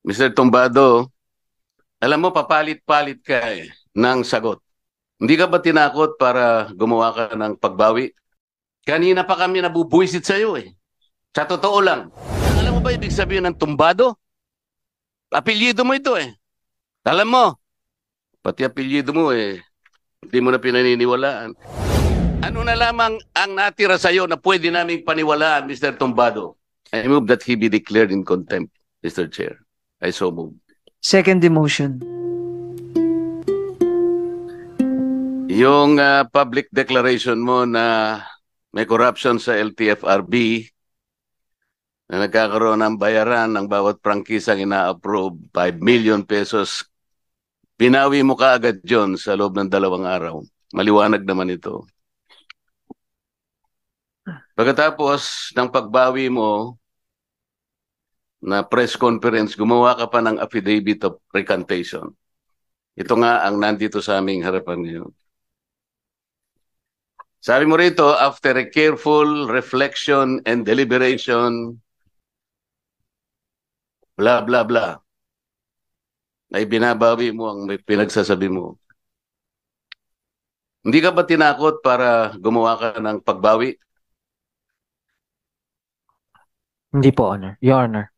Mr. Tumbado, alam mo, papalit-palit ka ng sagot. Hindi ka ba tinakot para gumawa ka ng pagbawi? Kanina pa kami nabubuisit sa'yo eh. Sa totoo lang. Alam mo ba ibig sabihin ng tumbado? Apelyido mo ito eh. Alam mo, pati apelyido mo hindi mo na pinaniniwalaan. Ano na lamang ang natira sa'yo na pwede naming paniwalaan, Mr. Tumbado? I move that he be declared in contempt, Mr. Chair. I so move. Second demotion. Yung public declaration mo na may corruption sa LTFRB, na nagkakaroon ng bayaran ng bawat prangkisang ina-approve, 5 million pesos, pinawi mo ka agad yun sa loob ng 2 araw. Maliwanag naman ito. Pagkatapos ng pagbawi mo na press conference, gumawa ka pa ng affidavit of recantation. Ito nga ang nandito sa aming harapan ngayon. Sabi mo rito, after a careful reflection and deliberation, blah, blah, blah, ay binabawi mo ang pinagsasabi mo. Hindi ka ba tinakot para gumawa ka ng pagbawi? Hindi po, Honor. Your Honor.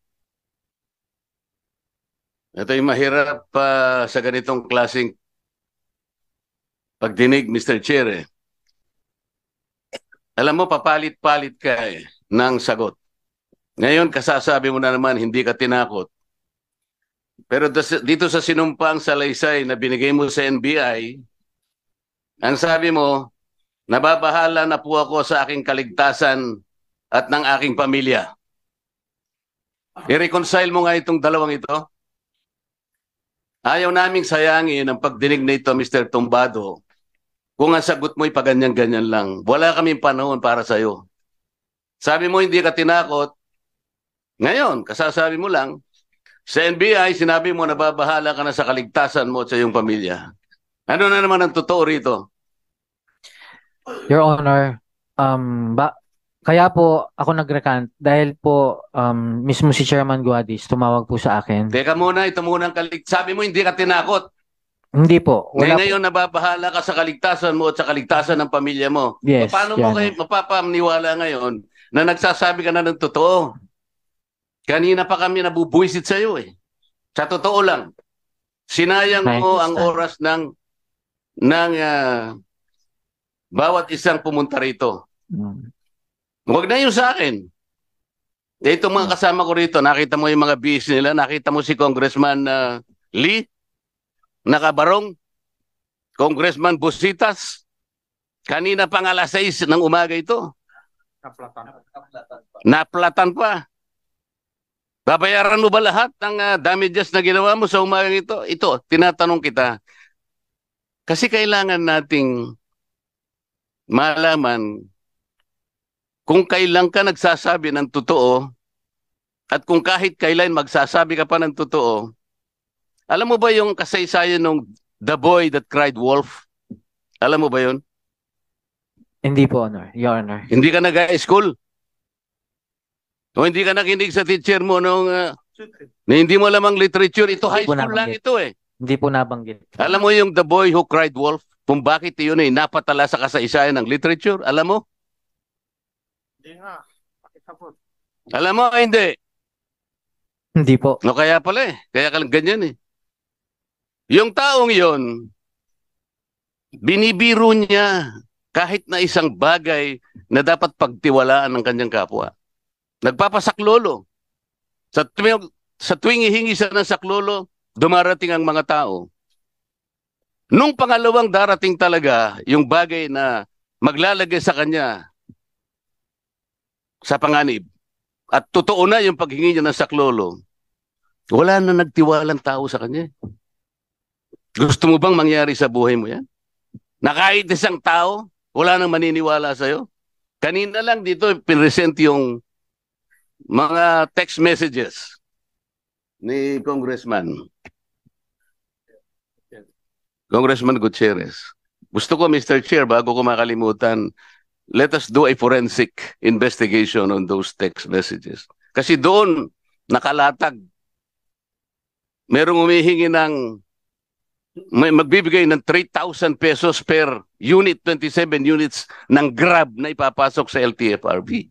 Ito yung mahirap sa ganitong klaseng pagdinig, Mr. Chair. Alam mo, papalit-palit ka ng sagot. Ngayon, kasasabi mo na naman, hindi ka tinakot. Pero dito sa sinumpang salaysay na binigay mo sa NBI, ang sabi mo, nababahala na po ako sa aking kaligtasan at ng aking pamilya. I-reconcile mo nga itong dalawang ito. Ayaw naming sayangin ang pagdinig na ito, Mr. Tumbado. Kung ang sagot mo'y paganyan-ganyan lang, wala kaming panahon para sa'yo. Sabi mo hindi ka tinakot. Ngayon, kasasabi mo lang, sa NBI, sinabi mo nababahala ka na sa kaligtasan mo at sa iyong pamilya. Ano na naman ang totoo rito? Your Honor, kaya po ako nag-recant dahil po mismo si Chairman Guadis tumawag po sa akin. Teka muna, ito muna ang sabi mo hindi ka tinakot. Hindi po. Wala Ngayon nababahala ka sa kaligtasan mo at sa kaligtasan ng pamilya mo. Yes, Paano mo kayo mapapaniwala ngayon na nagsasabi ka na ng totoo? Kanina pa kami nabubuisit sa iyo eh. Sa totoo lang. Sinayang mo ang oras ng bawat isang pumunta rito. Huwag na yun sa akin. Itong mga kasama ko rito, nakita mo yung mga bis nila, nakita mo si Congressman Lee, nakabarong, Congressman Busitas, kanina pang alas 6 ng umaga ito. Naplatan pa. Babayaran mo ba lahat ng damages na ginawa mo sa umagang ito? Ito, tinatanong kita. Kasi kailangan nating malaman kung kailan ka nagsasabi ng totoo at kung kahit kailan magsasabi ka pa ng totoo. Alam mo ba yung kasaysayan ng The Boy That Cried Wolf? Alam mo ba yun? Hindi po, Honor. Your Honor. Hindi ka nag-school? O hindi ka nakinig sa teacher mo nung na hindi mo alam ang literature? Ito high school lang ito eh. Hindi po nabanggit. Alam mo yung The Boy Who Cried Wolf? Kung bakit yun napatala sa kasaysayan ng literature? Alam mo? Hindi nga. Pakisabot. Alam mo, hindi. Hindi po. No, kaya pala eh. Kaya ganyan eh. Yung taong yon, binibiro niya kahit na isang bagay na dapat pagtiwalaan ng kanyang kapwa. Nagpapasaklolo. Sa tuwing hihingi siya ng saklolo, dumarating ang mga tao. Nung pangalawang darating talaga, yung bagay na maglalagay sa kanya sa panganib, at totoo na yung paghingi niya ng saklolo, wala na nagtiwalang tao sa kanya. Gusto mo bang mangyari sa buhay mo yan? Na kahit isang tao, wala nang maniniwala sa'yo? Kanina lang dito, pinresent yung mga text messages ni Congressman Gutierrez. Gusto ko, Mr. Chair, bago ko makalimutan, let us do a forensic investigation on those text messages. Kasi doon, nakalatag Merong humihingi ng magbibigay ng 3,000 pesos per unit, 27 units ng Grab na ipapasok sa LTFRB.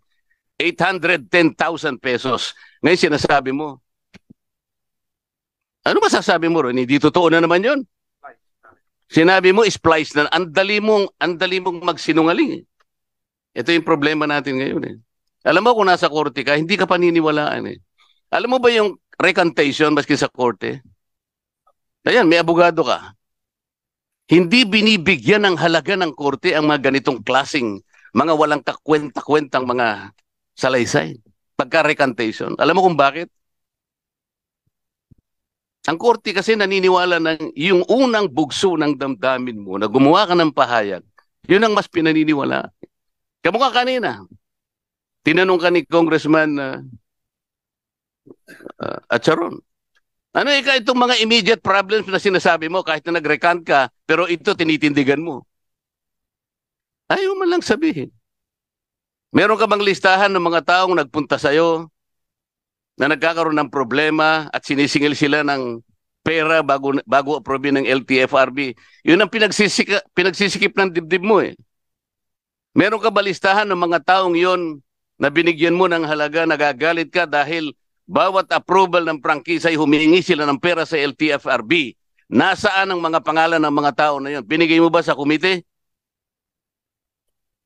810,000 pesos. Ngayon sinasabi mo, ano masasabi mo ron? Hindi totoo na naman yun. Sinabi mo, splice na. Ang dali mong magsinungaling. Ito yung problema natin ngayon. Alam mo kung nasa korte ka, hindi ka paniniwalaan. Alam mo ba yung recantation maski sa korte? Ayan, may abogado ka. Hindi binibigyan ng halaga ng korte ang mga ganitong klasing, mga walang kakwenta-kwentang mga salaysay. Pagka-recantation. Alam mo kung bakit? Ang korte kasi naniniwala ng yung unang bugso ng damdamin mo na gumawa ka ng pahayag, yun ang mas pinaniniwala. Kamukha kanina, tinanong ka ni Congressman Acharon, ano itong mga immediate problems na sinasabi mo kahit na nag-recant ka, pero ito tinitindigan mo? Ayaw man lang sabihin. Meron ka bang listahan ng mga taong nagpunta sa'yo na nagkakaroon ng problema at sinisingil sila ng pera bago approve ng LTFRB? Yun ang pinagsisikip ng dibdib mo eh. Meron ka ba listahan ng mga taong yon na binigyan mo ng halaga, nagagalit ka dahil bawat approval ng prangkisa ay humihingi sila ng pera sa LTFRB? Nasaan ang mga pangalan ng mga tao na yon? Binigay mo ba sa komite?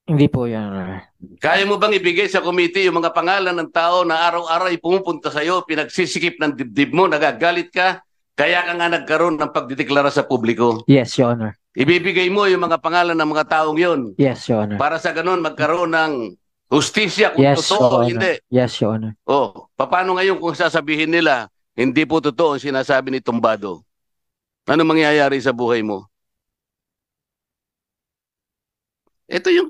Hindi po yan, Honor. Kaya mo bang ibigay sa komite yung mga pangalan ng tao na araw-araw ay pumupunta sa iyo, pinagsisikip ng dibdib mo, nagagalit ka, kaya ka nga nagkaroon ng pagdideklara sa publiko? Yes, Your Honor. Ibibigay mo yung mga pangalan ng mga taong yon Yes, Your Honor. para sa ganun magkaroon ng hustisya kung Yes, totoo o Your hindi. Honor. Yes, Your Honor. Oh, paano ngayon kung sasabihin nila hindi po totoo ang sinasabi ni Tumbado? Ano mangyayari sa buhay mo? Ito yung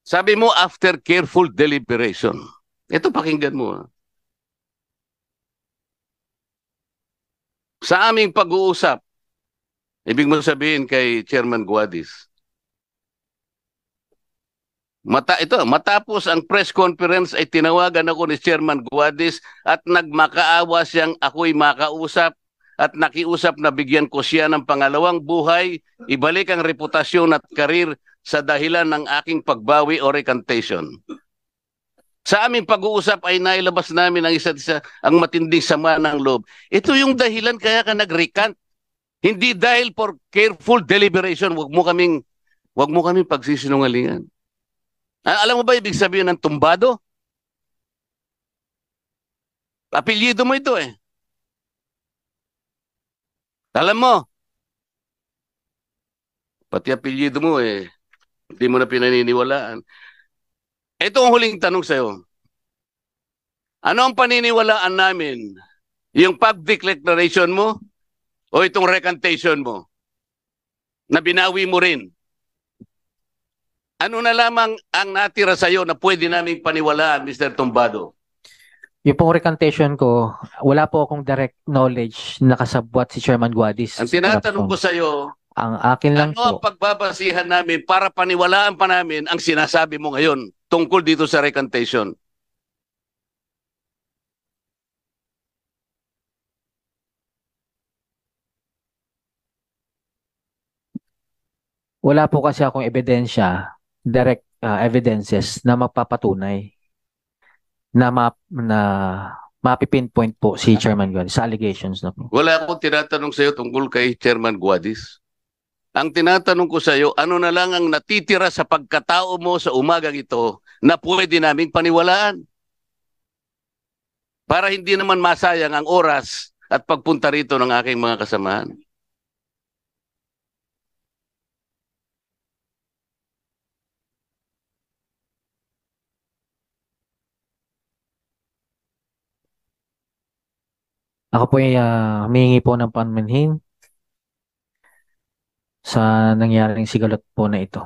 sabi mo after careful deliberation. Ito pakinggan mo. Sa aming pag-uusap, ibig mo sabihin kay Chairman Guadis, matapos ang press conference ay tinawagan ako ni Chairman Guadis at nagmakaawa siyang ako'y makausap at nakiusap na bigyan ko siya ng pangalawang buhay, ibalik ang reputasyon at karir sa dahilan ng aking pagbawi o recantation. Sa aming pag-uusap ay nailabas namin ang isa't isa ang matinding sama ng loob. Ito yung dahilan kaya ka nag-recant. Hindi dahil for careful deliberation. Wag mo kaming pagsisinungalingan. Alam mo ba ibig sabihin ng tumbado? Apelyido mo ito eh. Alam mo, pati apelyido mo eh, hindi mo na pinaniniwalaan. Ito ang huling tanong sa'yo. Ano ang paniniwalaan namin? Yung public declaration mo o itong recantation mo? Na binawi mo rin? Ano na lamang ang natira sa'yo na pwede naming paniwalaan, Mr. Tumbado? Yung pong recantation ko, wala po akong direct knowledge na kasabwat si Chairman Guadis. Ang tinatanong ko sa'yo, ang akin lang ano ang po, pagbabasihan namin para paniwalaan pa namin ang sinasabi mo ngayon tungkol dito sa recantation? wala po kasi akong ebidensya, direct evidences na magpapatunay na mapipinpoint po si Chairman Guadis sa allegations na po. Wala akong tinatanong sa'yo tungkol kay Chairman Guadis. Ang tinatanong ko sa'yo, ano na lang ang natitira sa pagkatao mo sa umagang ito na pwede naming paniwalaan? Para hindi naman masayang ang oras at pagpunta rito ng aking mga kasamahan. Ako po ay humihingi po ng panmanhin sa nangyaring sigalot po na ito.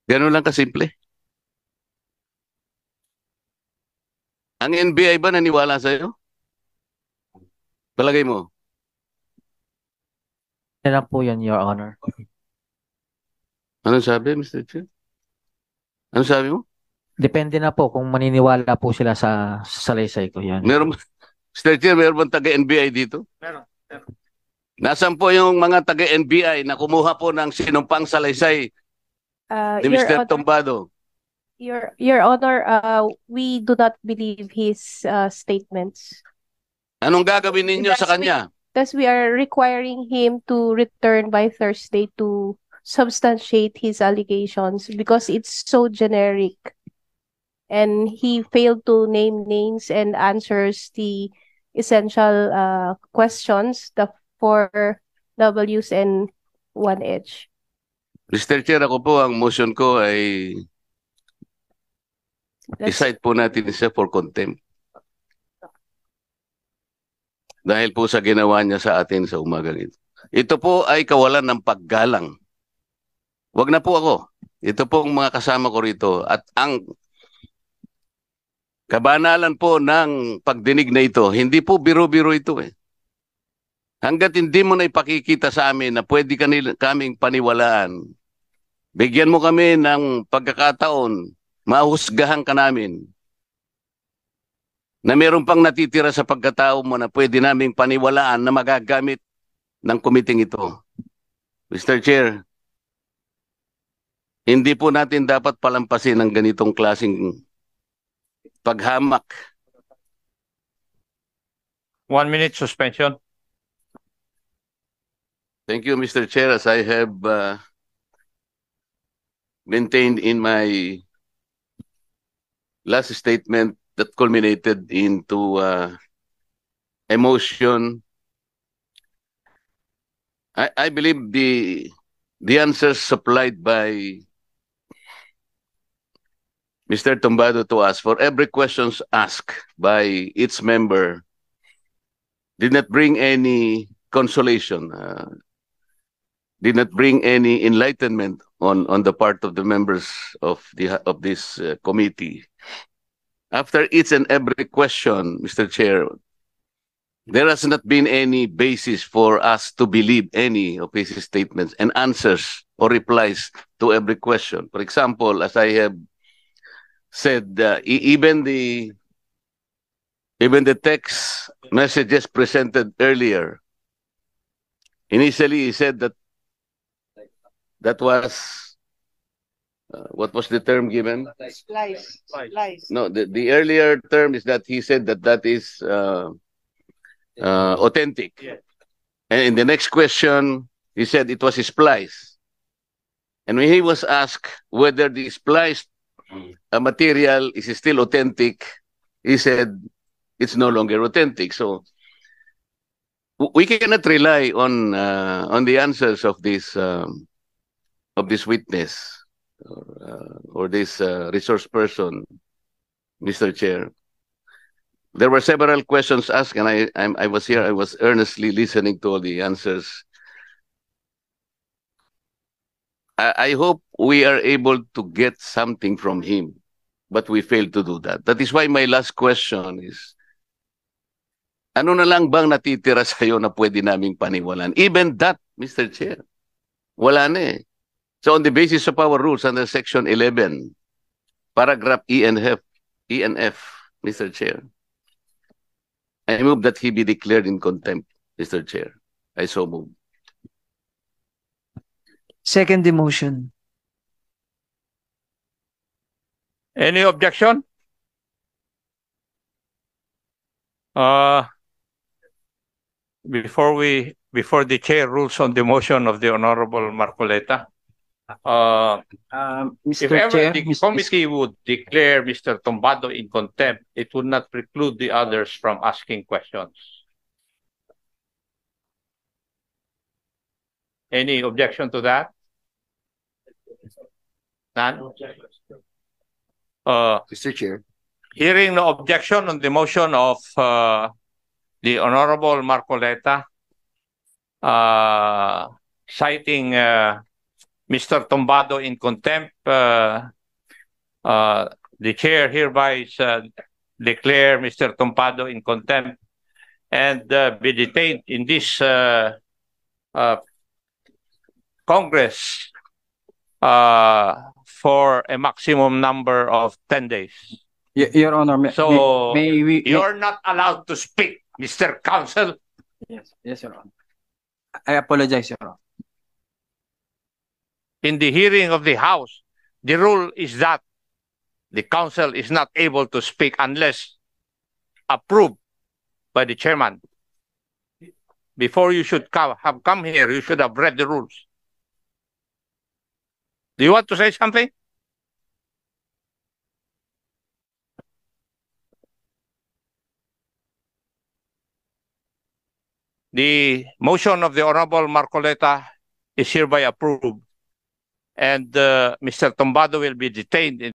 Ganun lang kasimple. Ang NBI ba naniwala sa'yo? Palagay mo? Yan lang po yan, Your Honor. Anong sabi, Mr. Chair? Anong sabi mo? Depende na po kung maniniwala po sila sa salaysay ko yan. Meron, Mr. Chair, meron bang taga-NBI dito? Meron. Meron. Nasaan po yung mga taga-NBI na kumuha po ng sinumpang salaysay ni Your Mr. Honor, Tombado? Your Honor, we do not believe his statements. Anong gagawin ninyo sa That's kanya? Thus, we are requiring him to return by Thursday to substantiate his allegations because it's so generic. And he failed to name names and answers the essential questions, the 4 Ws and 1 H. Mr. Chair, ako po, ang motion ko ay i-cite po natin siya for contempt. Dahil po sa ginawa niya sa atin sa umagang ito. Ito po ay kawalan ng paggalang. Wag na po ako. Ito po ang mga kasama ko rito. At ang kabanalan po ng pagdinig na ito, hindi po biro-biro ito eh. Hanggat hindi mo na ipakikita sa amin na pwede kaming paniwalaan, bigyan mo kami ng pagkakataon, mahusgahan ka namin, na meron pang natitira sa pagkatao mo na pwede naming paniwalaan na magagamit ng komiting ito. Mr. Chair, hindi po natin dapat palampasin ng ganitong klaseng paghamak. 1 minute suspension. Thank you, Mr. Chair, as I have maintained in my last statement that culminated into emotion. I believe the answers supplied by Mr. Tombado to us for every questions asked by each member did not bring any consolation, did not bring any enlightenment on the part of the members of this committee. After each and every question, Mr. Chair, there has not been any basis for us to believe any of his statements and answers or replies to every question. For example, as I have said, even the text messages presented earlier, initially he said that was what was the term given? Lies. No, the earlier term is that he said that is authentic. Yeah. And in the next question, he said it was spliced. And when he was asked whether the spliced material is still authentic, he said it's no longer authentic. So we cannot rely on the answers of this witness or this resource person, Mr. Chair. There were several questions asked, and I was here. I was earnestly listening to all the answers. I hope we are able to get something from him, but we failed to do that. That is why my last question is, ano na lang bang natitira sa'yo na pwede naming paniwalaan? Even that, Mr. Chair, wala na eh. So on the basis of our rules under Section 11, paragraph E and F, Mr. Chair, I move that he be declared in contempt, Mr. Chair. I so move. Second the motion. Any objection? Before the chair rules on the motion of the Honorable Marcoleta, if Mr. ever Chair, the committee would declare Mr. Tombado in contempt, it would not preclude the others from asking questions. Any objection to that? None? Mr. Chair. Hearing no objection on the motion of the Honorable Marcoleta, citing Mr. Tombado in contempt, the chair hereby declare Mr. Tombado in contempt and be detained in this Congress for a maximum number of 10 days. Your Honor, So, may we... You're not allowed to speak, Mr. Counsel. Yes, Your Honor. I apologize, Your Honor. In the hearing of the House, the rule is that the counsel is not able to speak unless approved by the chairman. Before you should have come here, you should have read the rules. Do you want to say something? The motion of the Honorable Marcoleta is hereby approved, and Mr. Tombado will be detained in